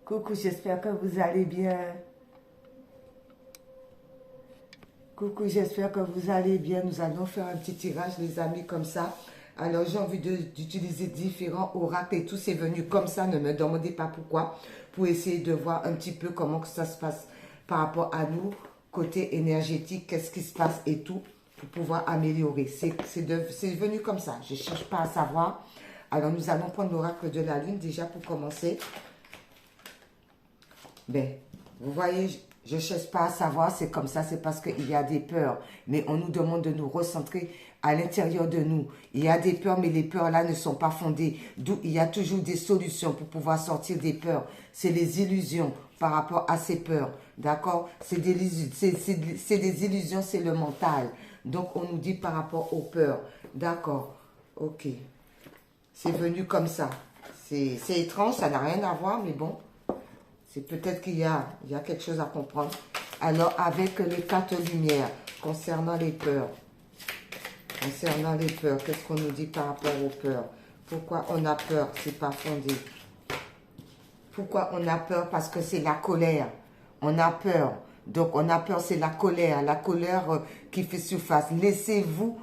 Coucou, j'espère que vous allez bien. Coucou, j'espère que vous allez bien. Nous allons faire un petit tirage, les amis, comme ça. Alors, j'ai envie d'utiliser différents oracles et tout. C'est venu comme ça. Ne me demandez pas pourquoi. Pour essayer de voir un petit peu comment que ça se passe par rapport à nous. Côté énergétique, qu'est-ce qui se passe et tout. Pour pouvoir améliorer. C'est venu comme ça. Je ne cherche pas à savoir. Alors, nous allons prendre l'oracle de la lune déjà pour commencer. Ben, vous voyez, je ne cherche pas à savoir, c'est comme ça, c'est parce qu'il y a des peurs. Mais on nous demande de nous recentrer à l'intérieur de nous. Il y a des peurs, mais les peurs-là ne sont pas fondées. D'où il y a toujours des solutions pour pouvoir sortir des peurs. C'est les illusions par rapport à ces peurs. D'accord? C'est des illusions, c'est le mental. Donc, on nous dit par rapport aux peurs. D'accord? Ok. C'est venu comme ça. C'est étrange, ça n'a rien à voir, mais bon. C'est peut-être qu'il y a quelque chose à comprendre. Alors, avec les quatre lumières, concernant les peurs. Concernant les peurs, qu'est-ce qu'on nous dit par rapport aux peurs? Pourquoi on a peur? C'est pas fondé. Pourquoi on a peur? Parce que c'est la colère. On a peur. Donc, on a peur, c'est la colère. La colère qui fait surface. Laissez-vous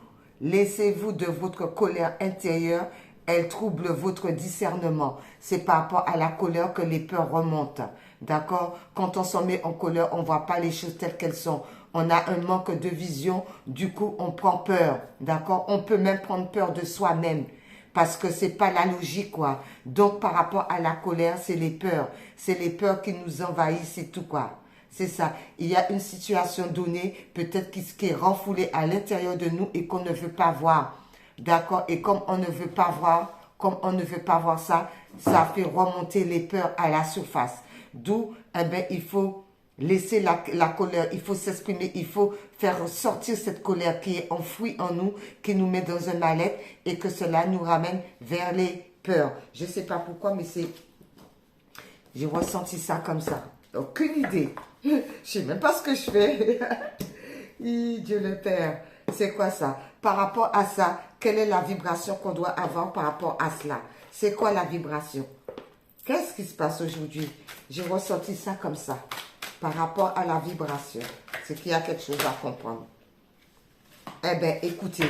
de votre colère intérieure. Elle trouble votre discernement. C'est par rapport à la colère que les peurs remontent. D'accord? Quand on s'en met en colère, on ne voit pas les choses telles qu'elles sont. On a un manque de vision. Du coup, on prend peur. D'accord? On peut même prendre peur de soi-même. Parce que c'est pas la logique, quoi. Donc, par rapport à la colère, c'est les peurs. C'est les peurs qui nous envahissent, c'est tout, quoi. C'est ça. Il y a une situation donnée, peut-être qui est renfoulée à l'intérieur de nous et qu'on ne veut pas voir. D'accord? Et comme on ne veut pas voir ça, ça fait remonter les peurs à la surface. D'où, il faut laisser la colère, il faut s'exprimer, il faut faire sortir cette colère qui est enfouie en nous, qui nous met dans un mal-être et que cela nous ramène vers les peurs. Je ne sais pas pourquoi, mais j'ai ressenti ça comme ça. Aucune idée. Je ne sais même pas ce que je fais. Dieu le Père. C'est quoi ça? Par rapport à ça, quelle est la vibration qu'on doit avoir par rapport à cela? C'est quoi la vibration? Qu'est-ce qui se passe aujourd'hui? J'ai ressenti ça comme ça. Par rapport à la vibration. C'est qu'il y a quelque chose à comprendre. Eh bien, écoutez,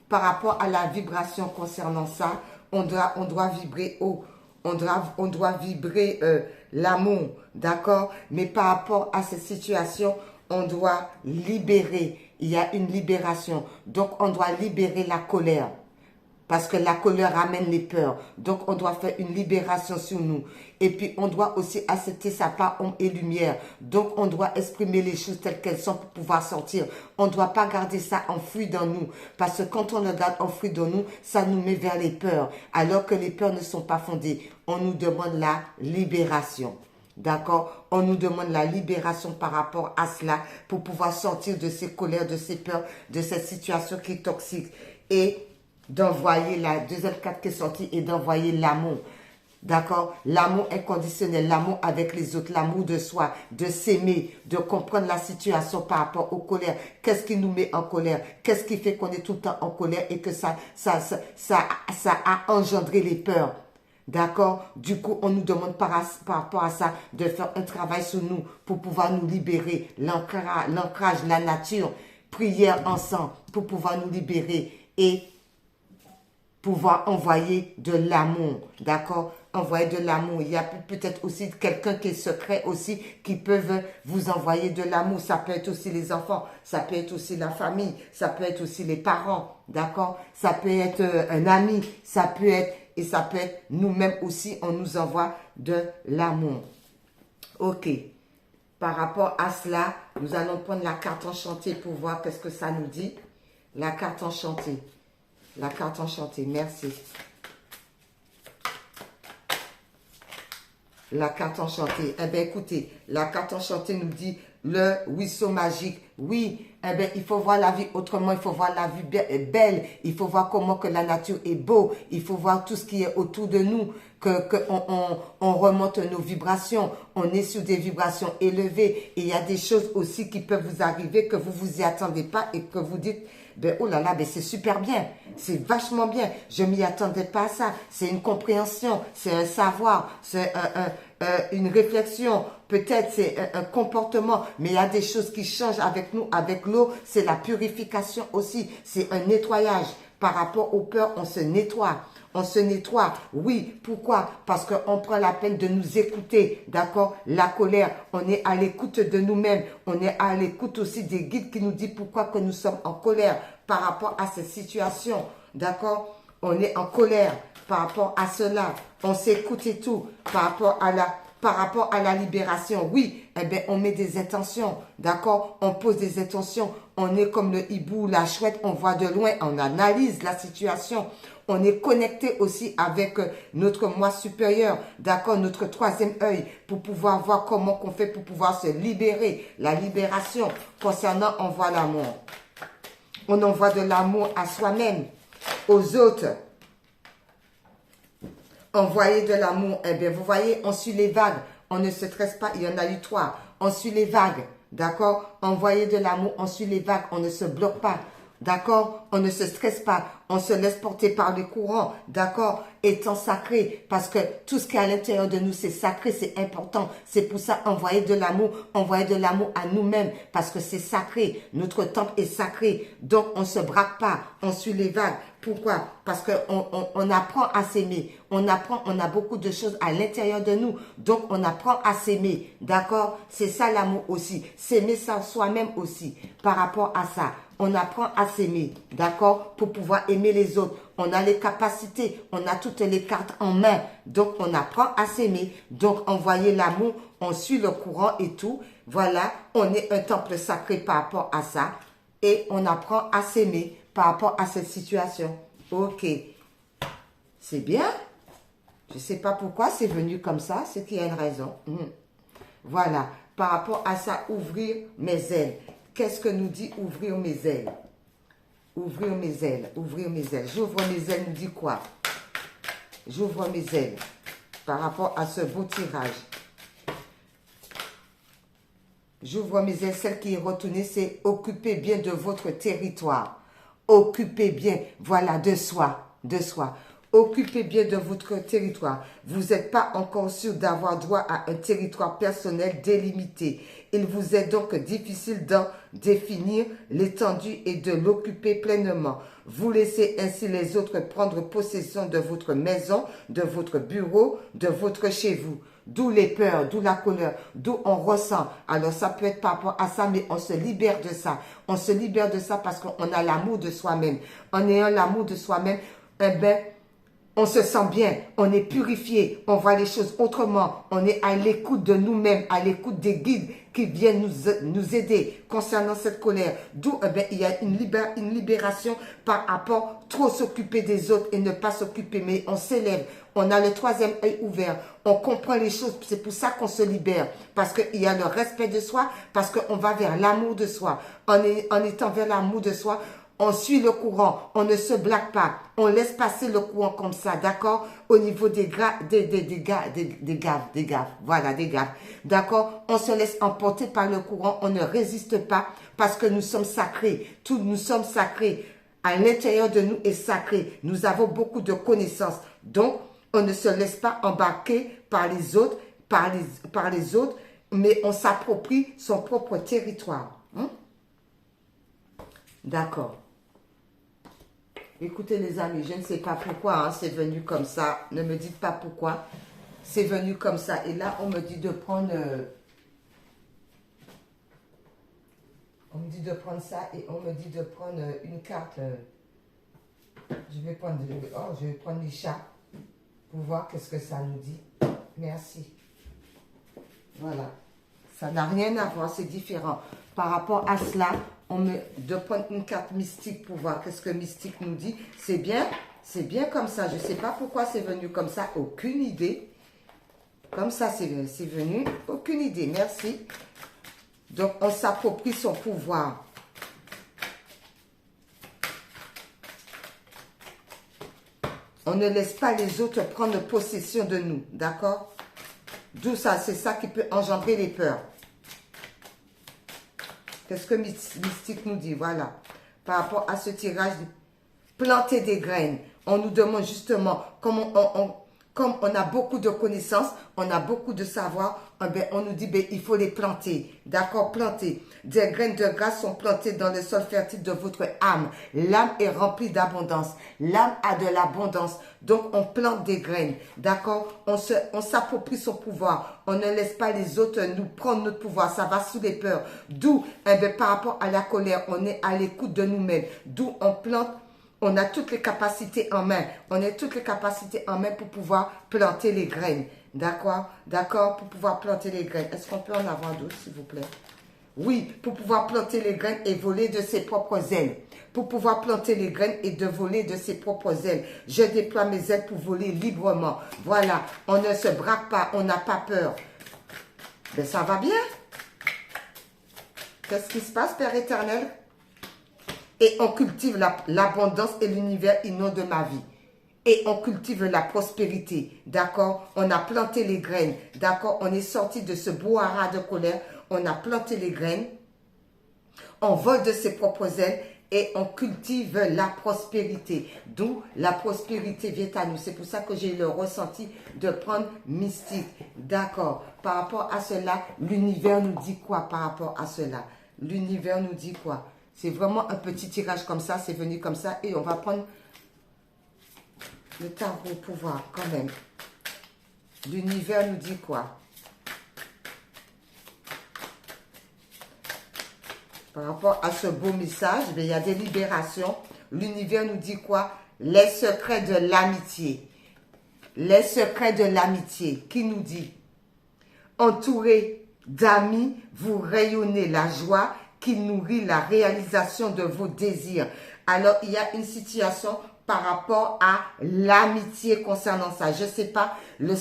par rapport à la vibration concernant ça, on doit vibrer haut. On doit vibrer l'amour, d'accord? Mais par rapport à cette situation, on doit libérer. Il y a une libération. Donc, on doit libérer la colère. Parce que la colère ramène les peurs. Donc, on doit faire une libération sur nous. Et puis, on doit aussi accepter sa part ombre et lumière. Donc, on doit exprimer les choses telles qu'elles sont pour pouvoir sortir. On ne doit pas garder ça enfoui dans nous. Parce que quand on le garde enfoui dans nous, ça nous met vers les peurs. Alors que les peurs ne sont pas fondées. On nous demande la libération. D'accord? On nous demande la libération par rapport à cela pour pouvoir sortir de ces colères, de ces peurs, de cette situation qui est toxique. Et d'envoyer la deuxième carte qui est sortie et d'envoyer l'amour. D'accord? L'amour inconditionnel, l'amour avec les autres, l'amour de soi, de s'aimer, de comprendre la situation par rapport aux colères. Qu'est-ce qui nous met en colère? Qu'est-ce qui fait qu'on est tout le temps en colère et que ça a engendré les peurs? D'accord? Du coup, on nous demande par rapport à ça de faire un travail sur nous pour pouvoir nous libérer. L'ancrage, la nature, prière ensemble pour pouvoir nous libérer et pouvoir envoyer de l'amour, d'accord? Envoyer de l'amour. Il y a peut-être aussi quelqu'un qui est secret aussi, qui peuvent vous envoyer de l'amour. Ça peut être aussi les enfants, ça peut être aussi la famille, ça peut être aussi les parents, d'accord? Ça peut être un ami, ça peut être nous-mêmes aussi, on nous envoie de l'amour. Ok. Par rapport à cela, nous allons prendre la carte enchantée pour voir qu'est-ce que ça nous dit. La carte enchantée. La carte enchantée, merci. La carte enchantée. Eh bien, écoutez, la carte enchantée nous dit le ruisseau magique. Oui, eh bien, il faut voir la vie autrement. Il faut voir la vie belle. Il faut voir comment que la nature est beau. Il faut voir tout ce qui est autour de nous. On remonte nos vibrations. On est sur des vibrations élevées. Et il y a des choses aussi qui peuvent vous arriver que vous vous y attendez pas et que vous dites, ben, oh là là, ben, c'est super bien. C'est vachement bien. Je m'y attendais pas à ça. C'est une compréhension. C'est un savoir. C'est une réflexion, peut-être c'est un comportement, mais il y a des choses qui changent avec nous, avec l'eau, c'est la purification aussi, c'est un nettoyage. Par rapport aux peurs, on se nettoie. On se nettoie. Oui, pourquoi? Parce qu'on prend la peine de nous écouter, d'accord? La colère, on est à l'écoute de nous-mêmes. On est à l'écoute aussi des guides qui nous disent pourquoi que nous sommes en colère par rapport à cette situation, d'accord? On est en colère par rapport à cela. On s'écoute et tout par rapport à la libération. Oui, eh bien, on met des intentions, d'accord? On pose des intentions. On est comme le hibou, la chouette, on voit de loin, on analyse la situation. On est connecté aussi avec notre moi supérieur, d'accord, notre troisième œil, pour pouvoir voir comment qu'on fait pour pouvoir se libérer. La libération concernant envoie l'amour. On envoie de l'amour à soi-même, aux autres. Envoyer de l'amour, eh bien, vous voyez, on suit les vagues. On ne se stresse pas, il y en a eu 3. On suit les vagues, d'accord? Envoyer de l'amour, on suit les vagues, on ne se bloque pas. D'accord? On ne se stresse pas. On se laisse porter par les courants. D'accord? Étant sacré. Parce que tout ce qui est à l'intérieur de nous, c'est sacré, c'est important. C'est pour ça, envoyer de l'amour à nous-mêmes. Parce que c'est sacré. Notre temple est sacré. Donc, on ne se braque pas. On suit les vagues. Pourquoi? Parce qu'on apprend à s'aimer. On apprend, on a beaucoup de choses à l'intérieur de nous. Donc, on apprend à s'aimer. D'accord? C'est ça l'amour aussi. S'aimer ça soi-même aussi. Par rapport à ça. On apprend à s'aimer, d'accord, pour pouvoir aimer les autres. On a les capacités, on a toutes les cartes en main. Donc, on apprend à s'aimer. Donc, envoyer l'amour, on suit le courant et tout. Voilà, on est un temple sacré par rapport à ça. Et on apprend à s'aimer par rapport à cette situation. Ok, c'est bien. Je ne sais pas pourquoi c'est venu comme ça, c'est qu'il y a une raison. Voilà, par rapport à ça, ouvrir mes ailes. Qu'est-ce que nous dit ouvrir mes ailes? Ouvrir mes ailes, ouvrir mes ailes. J'ouvre mes ailes, nous dit quoi? J'ouvre mes ailes par rapport à ce beau tirage. J'ouvre mes ailes, celle qui est retournée, c'est occupez bien de votre territoire. Occupez bien, voilà, de soi, de soi. Occupez bien de votre territoire. Vous n'êtes pas encore sûr d'avoir droit à un territoire personnel délimité. Il vous est donc difficile d'en définir l'étendue et de l'occuper pleinement. Vous laissez ainsi les autres prendre possession de votre maison, de votre bureau, de votre chez vous. D'où les peurs, d'où la colère, d'où on ressent. Alors ça peut être par rapport à ça, mais on se libère de ça. On se libère de ça parce qu'on a l'amour de soi-même. En ayant l'amour de soi-même, eh bien, on se sent bien, on est purifié, on voit les choses autrement, on est à l'écoute de nous-mêmes, à l'écoute des guides qui viennent nous aider concernant cette colère. D'où il y a une libération par rapport trop s'occuper des autres et ne pas s'occuper, mais on s'élève, on a le troisième œil ouvert, on comprend les choses, c'est pour ça qu'on se libère, parce qu'il y a le respect de soi, parce qu'on va vers l'amour de soi. En étant vers l'amour de soi, on suit le courant, on ne se blague pas, on laisse passer le courant comme ça, d'accord? Au niveau des gaffes, voilà, des gaffes, d'accord? On se laisse emporter par le courant, on ne résiste pas parce que nous sommes sacrés, tous nous sommes sacrés. À l'intérieur de nous est sacré, nous avons beaucoup de connaissances, donc on ne se laisse pas embarquer par les autres, par les autres, mais on s'approprie son propre territoire. D'accord. Écoutez les amis, je ne sais pas pourquoi, c'est venu comme ça. Ne me dites pas pourquoi. C'est venu comme ça. Et là, on me dit de prendre... on me dit de prendre ça et on me dit de prendre une carte. Je vais prendre les chats pour voir qu'est-ce que ça nous dit. Merci. Voilà. Ça n'a rien à voir, c'est différent. Par rapport à cela, on me de prendre une carte mystique pour voir qu'est-ce que mystique nous dit. C'est bien comme ça. Je ne sais pas pourquoi c'est venu comme ça, aucune idée. Comme ça, c'est venu, aucune idée. Merci. Donc, on s'approprie son pouvoir. On ne laisse pas les autres prendre possession de nous, d'accord? D'où ça, c'est ça qui peut engendrer les peurs. Qu'est-ce que Mystique nous dit? Voilà. Par rapport à ce tirage, planter des graines. On nous demande justement comment comme on a beaucoup de connaissances, on a beaucoup de savoir, on nous dit, il faut les planter. D'accord, planter. Des graines de grâce sont plantées dans le sol fertile de votre âme. L'âme est remplie d'abondance. L'âme a de l'abondance. Donc, on plante des graines. D'accord, on s'approprie son pouvoir. On ne laisse pas les autres nous prendre notre pouvoir. Ça va sous les peurs. D'où, par rapport à la colère, on est à l'écoute de nous-mêmes. D'où on plante. On a toutes les capacités en main. On a toutes les capacités en main pour pouvoir planter les graines. D'accord? D'accord? Pour pouvoir planter les graines. Est-ce qu'on peut en avoir d'autres, s'il vous plaît? Oui, pour pouvoir planter les graines et voler de ses propres ailes. Pour pouvoir planter les graines et de voler de ses propres ailes. Je déploie mes ailes pour voler librement. Voilà, on ne se braque pas, on n'a pas peur. Ben, ça va bien. Qu'est-ce qui se passe, Père éternel? Et on cultive l'abondance et l'univers inonde ma vie. Et on cultive la prospérité, d'accord? On a planté les graines, d'accord? On est sorti de ce brouhaha de colère. On a planté les graines. On vole de ses propres ailes et on cultive la prospérité. D'où la prospérité vient à nous. C'est pour ça que j'ai le ressenti de prendre mystique. D'accord? Par rapport à cela, l'univers nous dit quoi par rapport à cela? L'univers nous dit quoi? C'est vraiment un petit tirage comme ça, c'est venu comme ça. Et on va prendre le tarot pour voir quand même. L'univers nous dit quoi? Par rapport à ce beau message, il y a des libérations. L'univers nous dit quoi? Les secrets de l'amitié. Les secrets de l'amitié. Qui nous dit? Entouré d'amis, vous rayonnez la joie qui nourrit la réalisation de vos désirs. Alors, il y a une situation par rapport à l'amitié concernant ça. Je ne sais pas, le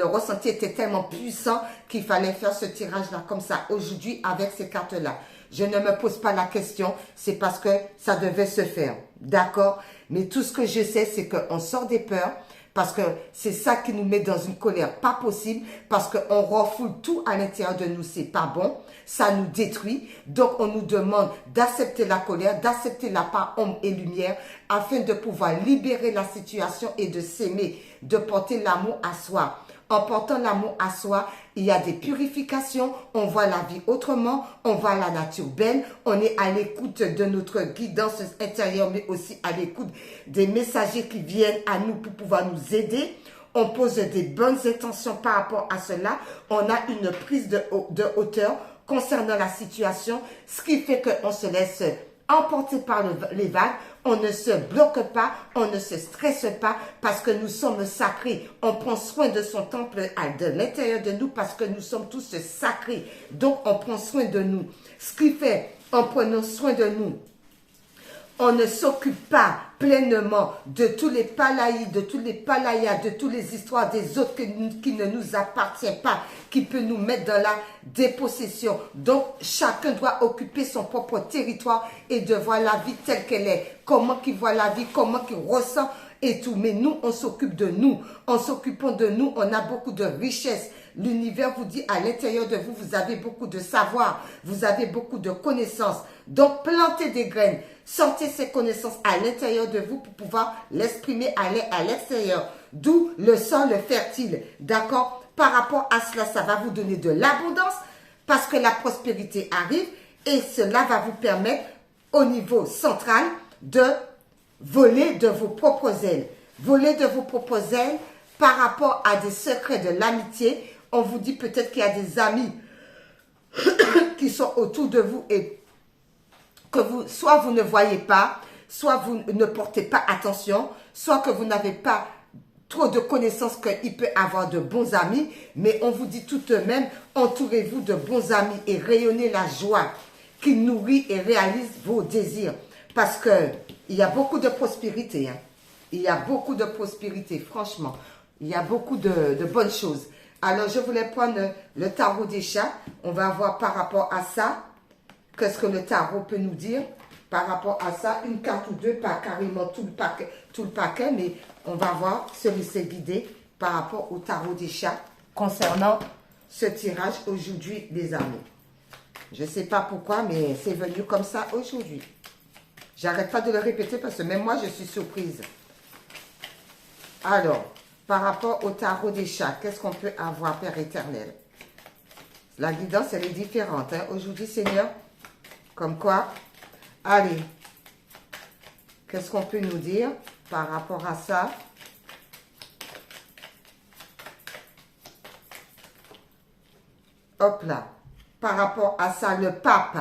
ressenti était tellement puissant qu'il fallait faire ce tirage-là comme ça, aujourd'hui, avec ces cartes-là. Je ne me pose pas la question, c'est parce que ça devait se faire. D'accord? Mais tout ce que je sais, c'est qu'on sort des peurs, parce que c'est ça qui nous met dans une colère pas possible, parce qu'on refoule tout à l'intérieur de nous, c'est pas bon, ça nous détruit. Donc on nous demande d'accepter la colère, d'accepter la part ombre et lumière, afin de pouvoir libérer la situation et de s'aimer, de porter l'amour à soi. En portant l'amour à soi, il y a des purifications, on voit la vie autrement, on voit la nature belle, on est à l'écoute de notre guidance intérieure, mais aussi à l'écoute des messagers qui viennent à nous pour pouvoir nous aider. On pose des bonnes intentions par rapport à cela, on a une prise de hauteur concernant la situation, ce qui fait qu'on se laisse emporter par les vagues, on ne se bloque pas, on ne se stresse pas parce que nous sommes sacrés. On prend soin de son temple de l'intérieur de nous parce que nous sommes tous sacrés. Donc, on prend soin de nous. Ce qui fait, en prenant soin de nous, on ne s'occupe pas pleinement de tous les palayas, de tous les palayas, de toutes les histoires des autres qui ne nous appartiennent pas, qui peut nous mettre dans la dépossession. Donc, chacun doit occuper son propre territoire et de voir la vie telle qu'elle est. Comment qu'il voit la vie, comment qu'il ressent et tout. Mais nous, on s'occupe de nous. En s'occupant de nous, on a beaucoup de richesses. L'univers vous dit à l'intérieur de vous, vous avez beaucoup de savoir, vous avez beaucoup de connaissances. Donc, plantez des graines. Sortez ces connaissances à l'intérieur de vous pour pouvoir l'exprimer à l'extérieur. D'où le sol fertile. D'accord? Par rapport à cela, ça va vous donner de l'abondance parce que la prospérité arrive et cela va vous permettre au niveau central de voler de vos propres ailes. Voler de vos propres ailes par rapport à des secrets de l'amitié. On vous dit peut-être qu'il y a des amis qui sont autour de vous et que soit vous ne voyez pas, soit vous ne portez pas attention, soit que vous n'avez pas trop de connaissances qu'il peut avoir de bons amis, mais on vous dit tout de même, entourez-vous de bons amis et rayonnez la joie qui nourrit et réalise vos désirs. Parce qu'il y a beaucoup de prospérité. Hein. Il y a beaucoup de prospérité, franchement. Il y a beaucoup de bonnes choses. Alors, je voulais prendre le tarot des chats. On va voir par rapport à ça, qu'est-ce que le tarot peut nous dire par rapport à ça. Une carte ou deux, pas carrément tout le paquet, mais on va voir se laisser guider par rapport au tarot des chats concernant ce tirage aujourd'hui, les amis. Je ne sais pas pourquoi, mais c'est venu comme ça aujourd'hui. J'arrête pas de le répéter parce que même moi, je suis surprise. Alors, par rapport au tarot des chats, qu'est-ce qu'on peut avoir, Père éternel? La guidance, elle est différente. Hein? Aujourd'hui, Seigneur, comme quoi, allez, qu'est-ce qu'on peut nous dire par rapport à ça? Hop là. Par rapport à ça, le pape.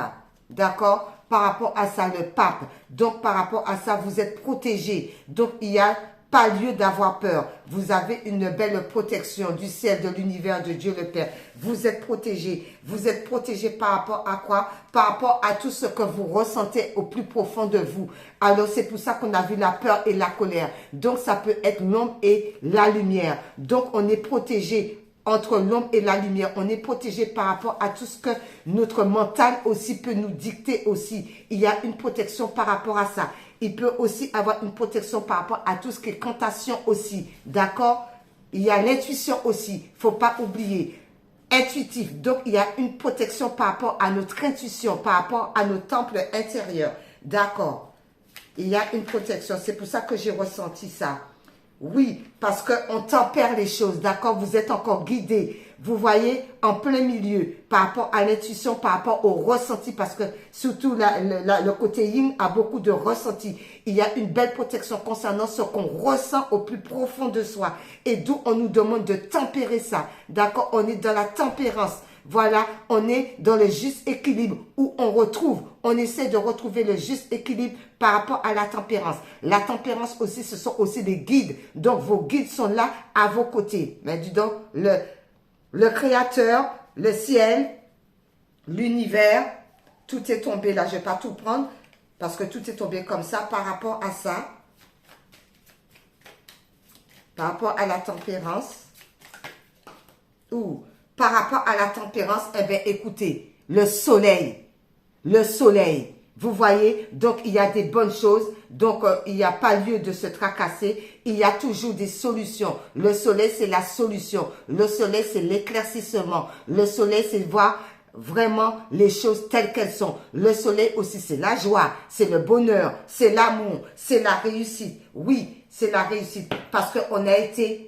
D'accord? Par rapport à ça, le pape. Donc, par rapport à ça, vous êtes protégé. Donc, il n'y a pas lieu d'avoir peur. Vous avez une belle protection du ciel, de l'univers, de Dieu le Père. Vous êtes protégé. Vous êtes protégé par rapport à quoi? Par rapport à tout ce que vous ressentez au plus profond de vous. Alors, c'est pour ça qu'on a vu la peur et la colère. Donc, ça peut être l'ombre et la lumière. Donc, on est protégé entre l'ombre et la lumière. On est protégé par rapport à tout ce que notre mental aussi peut nous dicter aussi. Il y a une protection par rapport à ça. Il peut aussi avoir une protection par rapport à tout ce qui est cantation aussi. D'accord? Il y a l'intuition aussi. Il ne faut pas oublier. Intuitif. Donc, il y a une protection par rapport à notre intuition, par rapport à nos temples intérieurs. D'accord? Il y a une protection. C'est pour ça que j'ai ressenti ça. Oui, parce qu'on tempère les choses, d'accord? Vous êtes encore guidé. Vous voyez, en plein milieu, par rapport à l'intuition, par rapport au ressenti, parce que surtout le côté yin a beaucoup de ressenti. Il y a une belle protection concernant ce qu'on ressent au plus profond de soi. Et d'où on nous demande de tempérer ça, d'accord? On est dans la tempérance. Voilà, on est dans le juste équilibre où on essaie de retrouver le juste équilibre par rapport à la tempérance. La tempérance aussi, ce sont aussi des guides. Donc, vos guides sont là à vos côtés. Mais dis donc, le Créateur, le ciel, l'univers, tout est tombé là. Je ne vais pas tout prendre parce que tout est tombé comme ça par rapport à ça. Par rapport à la tempérance. Ouh. Par rapport à la tempérance, eh bien, écoutez, le soleil, vous voyez, donc il y a des bonnes choses, donc il n'y a pas lieu de se tracasser, il y a toujours des solutions. Le soleil, c'est la solution, le soleil, c'est l'éclaircissement, le soleil, c'est voir vraiment les choses telles qu'elles sont. Le soleil aussi, c'est la joie, c'est le bonheur, c'est l'amour, c'est la réussite. Oui, c'est la réussite, parce qu'on a été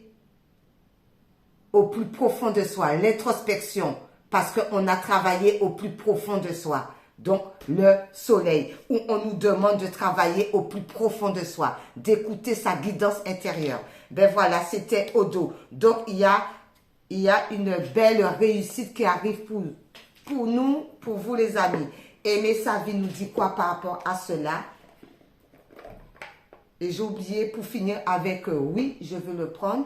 au plus profond de soi, l'introspection, parce qu'on a travaillé au plus profond de soi. Donc, le soleil, où on nous demande de travailler au plus profond de soi, d'écouter sa guidance intérieure. Ben voilà, c'était Odo. Donc, il y a une belle réussite qui arrive pour nous, pour vous les amis. Aimer sa vie nous dit quoi par rapport à cela? Et j'ai oublié pour finir avec oui, je veux le prendre.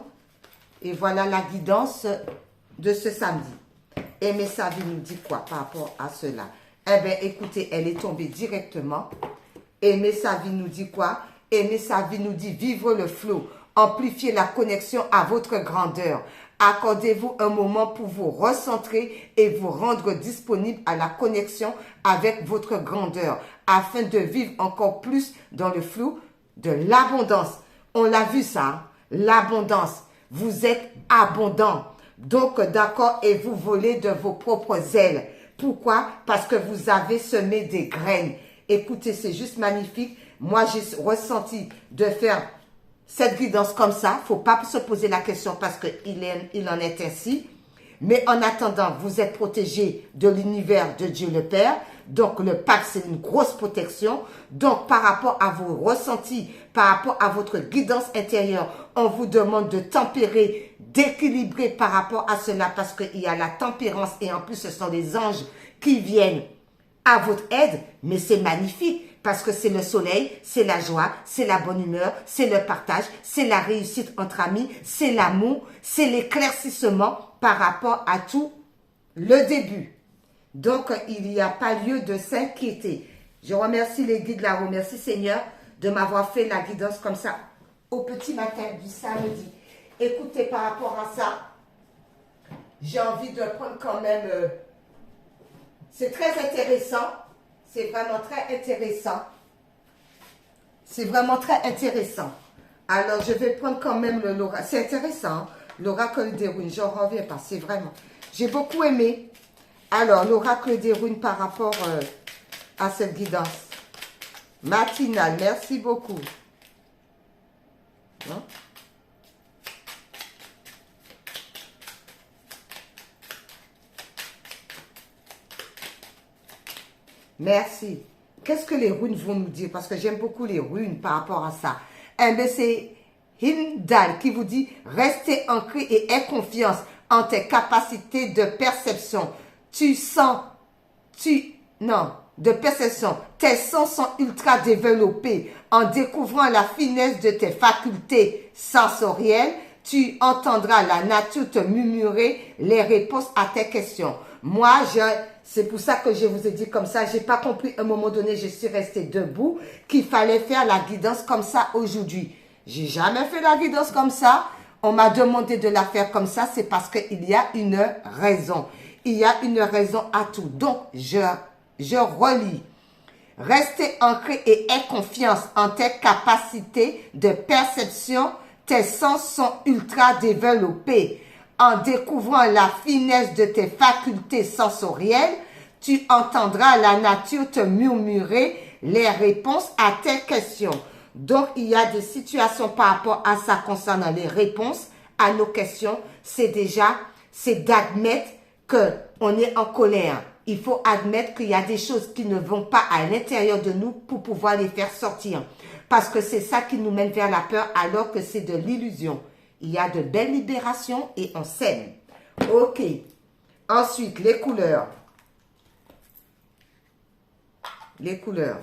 Et voilà la guidance de ce samedi. Aimer sa vie nous dit quoi par rapport à cela? Eh bien, écoutez, elle est tombée directement. Aimer sa vie nous dit quoi? Aimer sa vie nous dit vivre le flot. Amplifier la connexion à votre grandeur. Accordez-vous un moment pour vous recentrer et vous rendre disponible à la connexion avec votre grandeur afin de vivre encore plus dans le flot de l'abondance. On l'a vu ça, hein? L'abondance. Vous êtes abondant. Donc, d'accord, et vous volez de vos propres ailes. Pourquoi? Parce que vous avez semé des graines. Écoutez, c'est juste magnifique. Moi, j'ai ressenti de faire cette guidance comme ça. Il ne faut pas se poser la question parce qu'il en est ainsi. Mais en attendant, vous êtes protégé de l'univers de Dieu le Père. Donc, le pacte, c'est une grosse protection. Donc, par rapport à vos ressentis, par rapport à votre guidance intérieure, on vous demande de tempérer, d'équilibrer par rapport à cela parce qu'il y a la tempérance et en plus, ce sont les anges qui viennent à votre aide. Mais c'est magnifique parce que c'est le soleil, c'est la joie, c'est la bonne humeur, c'est le partage, c'est la réussite entre amis, c'est l'amour, c'est l'éclaircissement par rapport à tout le début. Donc, il n'y a pas lieu de s'inquiéter. Je remercie les guides là-haut. Merci Seigneur de m'avoir fait la guidance comme ça au petit matin du samedi. Écoutez, par rapport à ça, j'ai envie de prendre quand même... c'est très intéressant. C'est vraiment très intéressant. C'est vraiment très intéressant. Alors, je vais prendre quand même le l'oracle. C'est intéressant, hein? L'oracle des runes. J'en reviens pas. C'est vraiment... J'ai beaucoup aimé. Alors, l'oracle des runes par rapport à cette guidance matinale. Merci beaucoup. Hein? Merci. Qu'est-ce que les runes vont nous dire? Parce que j'aime beaucoup les runes par rapport à ça. Eh bien, c'est Hindal qui vous dit, restez ancré et aie confiance en tes capacités de perception. De perception. Tes sens sont ultra développés. En découvrant la finesse de tes facultés sensorielles, tu entendras la nature te murmurer les réponses à tes questions. Moi, c'est pour ça que je vous ai dit comme ça. J'ai pas compris à un moment donné, je suis restée debout, qu'il fallait faire la guidance comme ça aujourd'hui. J'ai jamais fait la guidance comme ça. On m'a demandé de la faire comme ça. C'est parce qu'il y a une raison. Il y a une raison à tout. Donc, je relis. Restez ancré et aie confiance en tes capacités de perception. Tes sens sont ultra développés. En découvrant la finesse de tes facultés sensorielles, tu entendras la nature te murmurer les réponses à tes questions. Donc, il y a des situations par rapport à ça concernant les réponses à nos questions. C'est d'admettre qu'on est en colère. Il faut admettre qu'il y a des choses qui ne vont pas à l'intérieur de nous pour pouvoir les faire sortir. Parce que c'est ça qui nous mène vers la peur alors que c'est de l'illusion. Il y a de belles libérations et on s'aime. Ok. Ensuite, les couleurs. Les couleurs.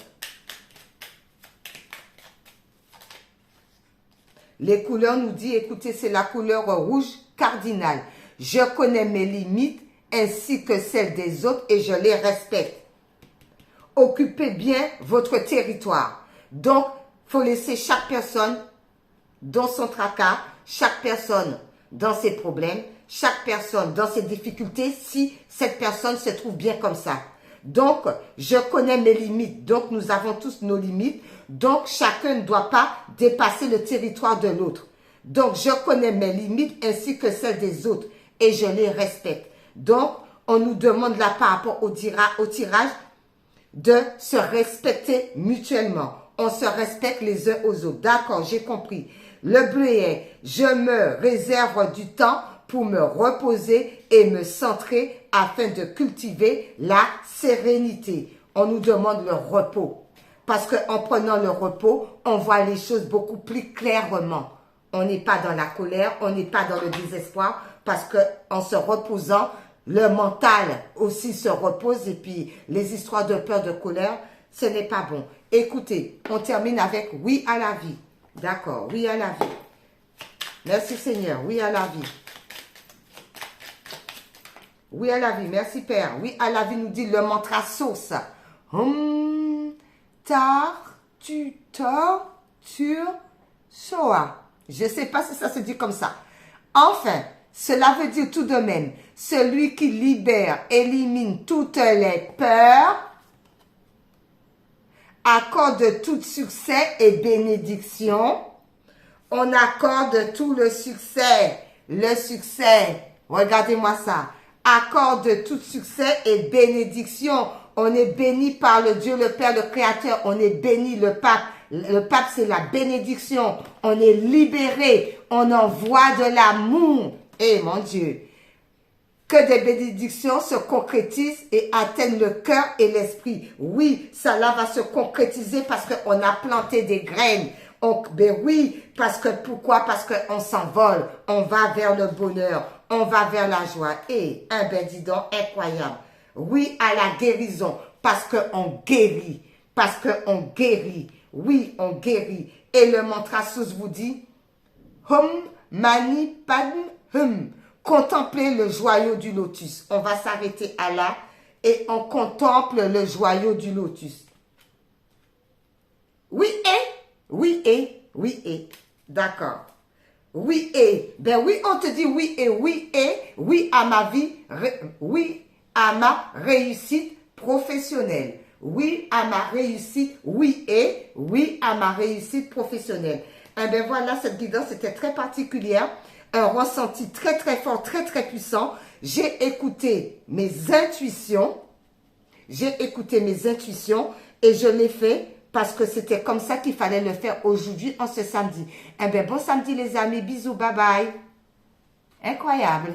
Les couleurs nous dit, écoutez, c'est la couleur rouge cardinale. Je connais mes limites ainsi que celles des autres et je les respecte. Occupez bien votre territoire. Donc, il faut laisser chaque personne dans son tracas, chaque personne dans ses problèmes, chaque personne dans ses difficultés si cette personne se trouve bien comme ça. Donc, je connais mes limites. Donc, nous avons tous nos limites. Donc, chacun ne doit pas dépasser le territoire de l'autre. Donc, je connais mes limites ainsi que celles des autres et je les respecte. Donc, on nous demande là par rapport au tirage de se respecter mutuellement. On se respecte les uns aux autres. D'accord, j'ai compris. Le bleu est, je me réserve du temps pour me reposer et me centrer afin de cultiver la sérénité. On nous demande le repos. Parce qu'en prenant le repos, on voit les choses beaucoup plus clairement. On n'est pas dans la colère, on n'est pas dans le désespoir, parce qu'en se reposant, le mental aussi se repose et puis les histoires de peur, de colère, ce n'est pas bon. Écoutez, on termine avec oui à la vie. D'accord, oui à la vie. Merci Seigneur, oui à la vie. Oui à la vie, merci Père. Oui à la vie nous dit le mantra source. Tar, tu, tor, tur, soa. Je ne sais pas si ça se dit comme ça. Enfin, cela veut dire tout de même, celui qui libère, élimine toutes les peurs, accorde tout succès et bénédiction. On accorde tout le succès, regardez-moi ça, accorde tout succès et bénédiction. On est béni par le Dieu, le Père, le Créateur. On est béni, le pape. Le pape, c'est la bénédiction. On est libéré. On envoie de l'amour. Eh, mon Dieu. Que des bénédictions se concrétisent et atteignent le cœur et l'esprit. Oui, cela va se concrétiser parce qu'on a planté des graines. Ben oui, parce que pourquoi? Parce qu'on s'envole. On va vers le bonheur. On va vers la joie. Et ben dis donc, incroyable. Oui à la guérison, parce qu'on guérit, parce qu'on guérit. Oui, on guérit. Et le mantra source vous dit, Hum Mani Padme Hum. Contemplez le joyau du lotus. On va s'arrêter à là et on contemple le joyau du lotus. Oui et. D'accord. Oui et. Ben oui, on te dit oui et, oui à ma vie, oui à ma réussite professionnelle. Oui à ma réussite, oui à ma réussite professionnelle. Et bien voilà, cette guidance était très particulière, un ressenti très très fort, très très puissant. J'ai écouté mes intuitions, et je l'ai fait parce que c'était comme ça qu'il fallait le faire aujourd'hui, en ce samedi. Eh bien bon samedi les amis, bisous, bye bye. Incroyable.